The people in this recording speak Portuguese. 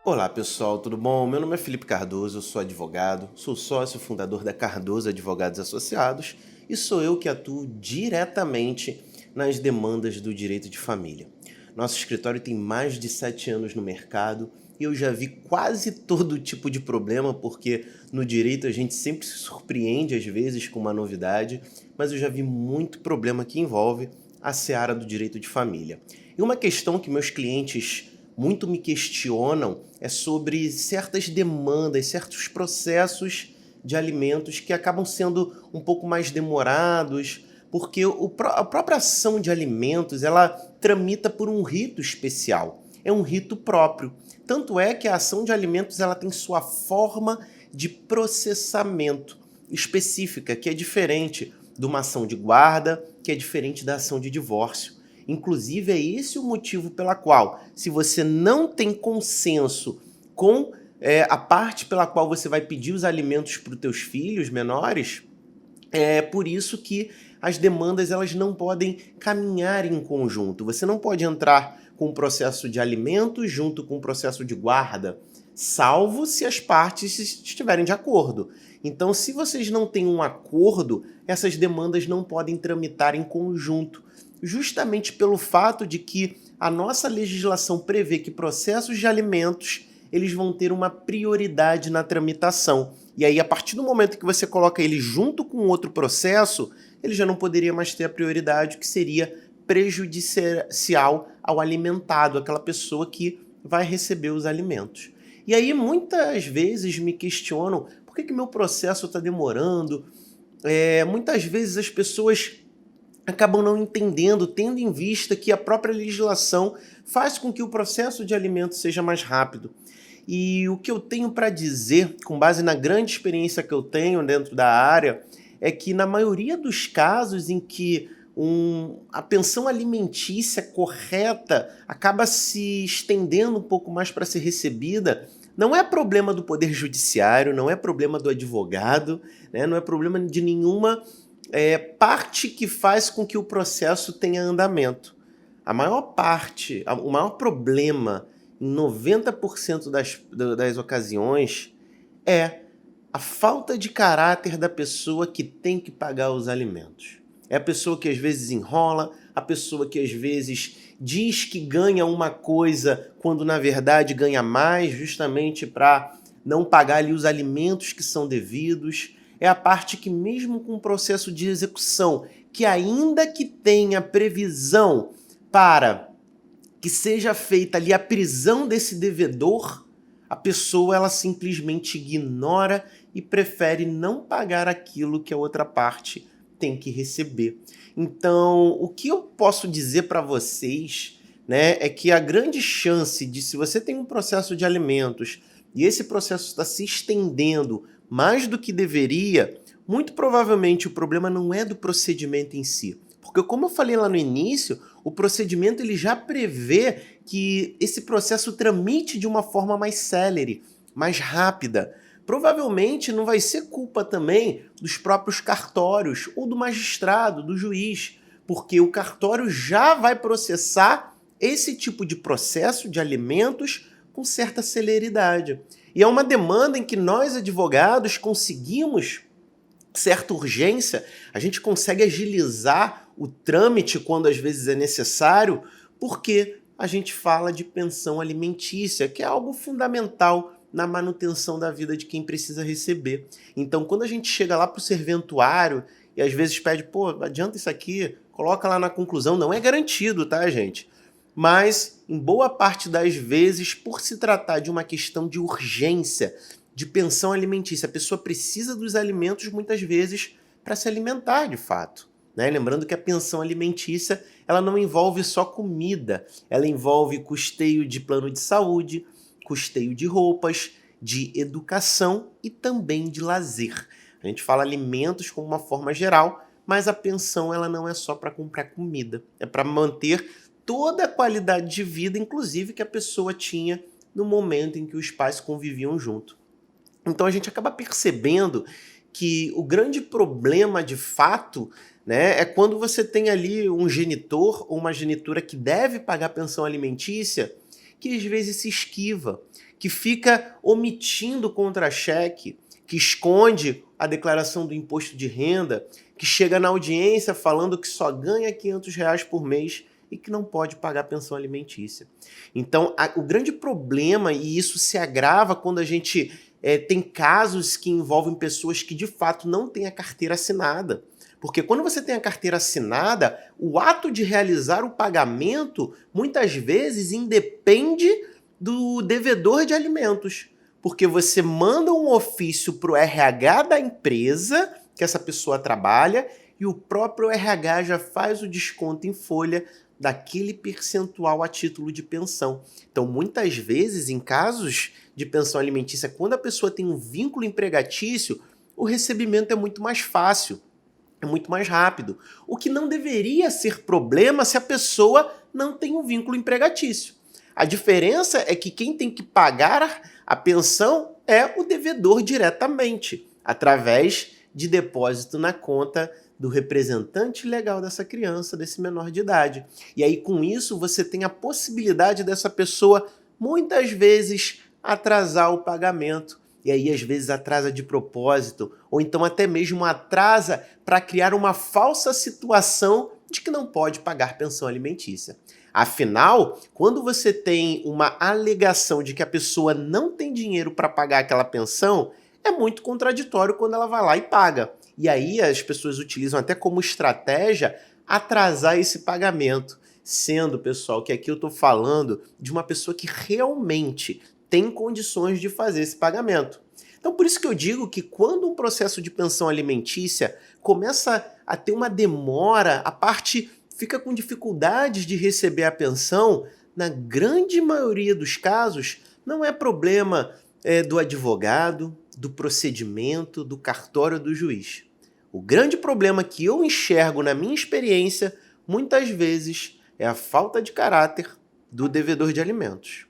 Olá pessoal, tudo bom? Meu nome é Felipe Cardoso, eu sou advogado, sou sócio fundador da Cardoso Advogados Associados e sou eu que atuo diretamente nas demandas do direito de família. Nosso escritório tem mais de 7 anos no mercado e eu já vi quase todo tipo de problema, porque no direito a gente sempre se surpreende às vezes com uma novidade, mas eu já vi muito problema que envolve a seara do direito de família. E uma questão que meus clientes muito me questionam é sobre certas demandas, certos processos de alimentos que acabam sendo um pouco mais demorados, porque a própria ação de alimentos, ela tramita por um rito especial, é um rito próprio. Tanto é que a ação de alimentos ela tem sua forma de processamento específica, que é diferente de uma ação de guarda, que é diferente da ação de divórcio. Inclusive, é esse o motivo pela qual, se você não tem consenso com a parte pela qual você vai pedir os alimentos para os teus filhos menores, é por isso que as demandas elas não podem caminhar em conjunto. Você não pode entrar com o processo de alimentos junto com o processo de guarda, salvo se as partes estiverem de acordo. Então, se vocês não têm um acordo, essas demandas não podem tramitar em conjunto, justamente pelo fato de que a nossa legislação prevê que processos de alimentos eles vão ter uma prioridade na tramitação. E aí, a partir do momento que você coloca ele junto com outro processo, ele já não poderia mais ter a prioridade, que seria prejudicial ao alimentado, aquela pessoa que vai receber os alimentos. E aí, muitas vezes me questionam por que meu processo está demorando. Muitas vezes as pessoas acabam não entendendo, tendo em vista que a própria legislação faz com que o processo de alimentos seja mais rápido. E o que eu tenho para dizer, com base na grande experiência que eu tenho dentro da área, é que na maioria dos casos em que a pensão alimentícia correta acaba se estendendo um pouco mais para ser recebida, não é problema do Poder Judiciário, não é problema do advogado, né, não é problema de nenhuma parte que faz com que o processo tenha andamento. A maior parte, o maior problema em 90% das ocasiões é a falta de caráter da pessoa que tem que pagar os alimentos. É a pessoa que às vezes enrola, a pessoa que às vezes diz que ganha uma coisa quando na verdade ganha mais, justamente para não pagar ali os alimentos que são devidos. É a parte que mesmo com o processo de execução, que ainda que tenha previsão para que seja feita ali a prisão desse devedor, a pessoa ela simplesmente ignora e prefere não pagar aquilo que a outra parte tem que receber. Então, o que eu posso dizer para vocês, né, é que a grande chance de, se você tem um processo de alimentos e esse processo está se estendendo mais do que deveria, muito provavelmente o problema não é do procedimento em si. Porque como eu falei lá no início, o procedimento ele já prevê que esse processo tramite de uma forma mais célere, mais rápida. Provavelmente não vai ser culpa também dos próprios cartórios ou do magistrado, do juiz, porque o cartório já vai processar esse tipo de processo de alimentos com certa celeridade. E é uma demanda em que nós, advogados, conseguimos certa urgência, a gente consegue agilizar o trâmite quando às vezes é necessário, porque a gente fala de pensão alimentícia, que é algo fundamental na manutenção da vida de quem precisa receber. Então, quando a gente chega lá para o serventuário e às vezes pede, pô, adianta isso aqui, coloca lá na conclusão, não é garantido, tá, gente? Mas, em boa parte das vezes, por se tratar de uma questão de urgência, de pensão alimentícia, a pessoa precisa dos alimentos muitas vezes para se alimentar de fato, né? Lembrando que a pensão alimentícia ela não envolve só comida, ela envolve custeio de plano de saúde, custeio de roupas, de educação e também de lazer. A gente fala alimentos como uma forma geral, mas a pensão ela não é só para comprar comida, é para manter toda a qualidade de vida, inclusive que a pessoa tinha no momento em que os pais conviviam junto. Então a gente acaba percebendo que o grande problema de fato, né, é quando você tem ali um genitor ou uma genitora que deve pagar pensão alimentícia, que às vezes se esquiva, que fica omitindo contra-cheque, que esconde a declaração do imposto de renda, que chega na audiência falando que só ganha R$ 500 por mês e que não pode pagar pensão alimentícia. Então, o grande problema, e isso se agrava quando a gente tem casos que envolvem pessoas que de fato não têm a carteira assinada. Porque quando você tem a carteira assinada, o ato de realizar o pagamento muitas vezes independe do devedor de alimentos. Porque você manda um ofício para o RH da empresa que essa pessoa trabalha e o próprio RH já faz o desconto em folha daquele percentual a título de pensão. Então, muitas vezes, em casos de pensão alimentícia, quando a pessoa tem um vínculo empregatício, o recebimento é muito mais fácil, é muito mais rápido. O que não deveria ser problema se a pessoa não tem um vínculo empregatício. A diferença é que quem tem que pagar a pensão é o devedor diretamente, através de depósito na conta do representante legal dessa criança, desse menor de idade. E aí, com isso, você tem a possibilidade dessa pessoa, muitas vezes, atrasar o pagamento. E aí, às vezes, atrasa de propósito, ou então até mesmo atrasa para criar uma falsa situação de que não pode pagar pensão alimentícia. Afinal, quando você tem uma alegação de que a pessoa não tem dinheiro para pagar aquela pensão, é muito contraditório quando ela vai lá e paga. E aí as pessoas utilizam até como estratégia atrasar esse pagamento. Sendo, pessoal, que aqui eu estou falando de uma pessoa que realmente tem condições de fazer esse pagamento. Então, por isso que eu digo que quando um processo de pensão alimentícia começa a ter uma demora, a parte fica com dificuldades de receber a pensão, na grande maioria dos casos, não é problema do advogado, do procedimento, do cartório, do juiz. O grande problema que eu enxergo na minha experiência, muitas vezes, é a falta de caráter do devedor de alimentos.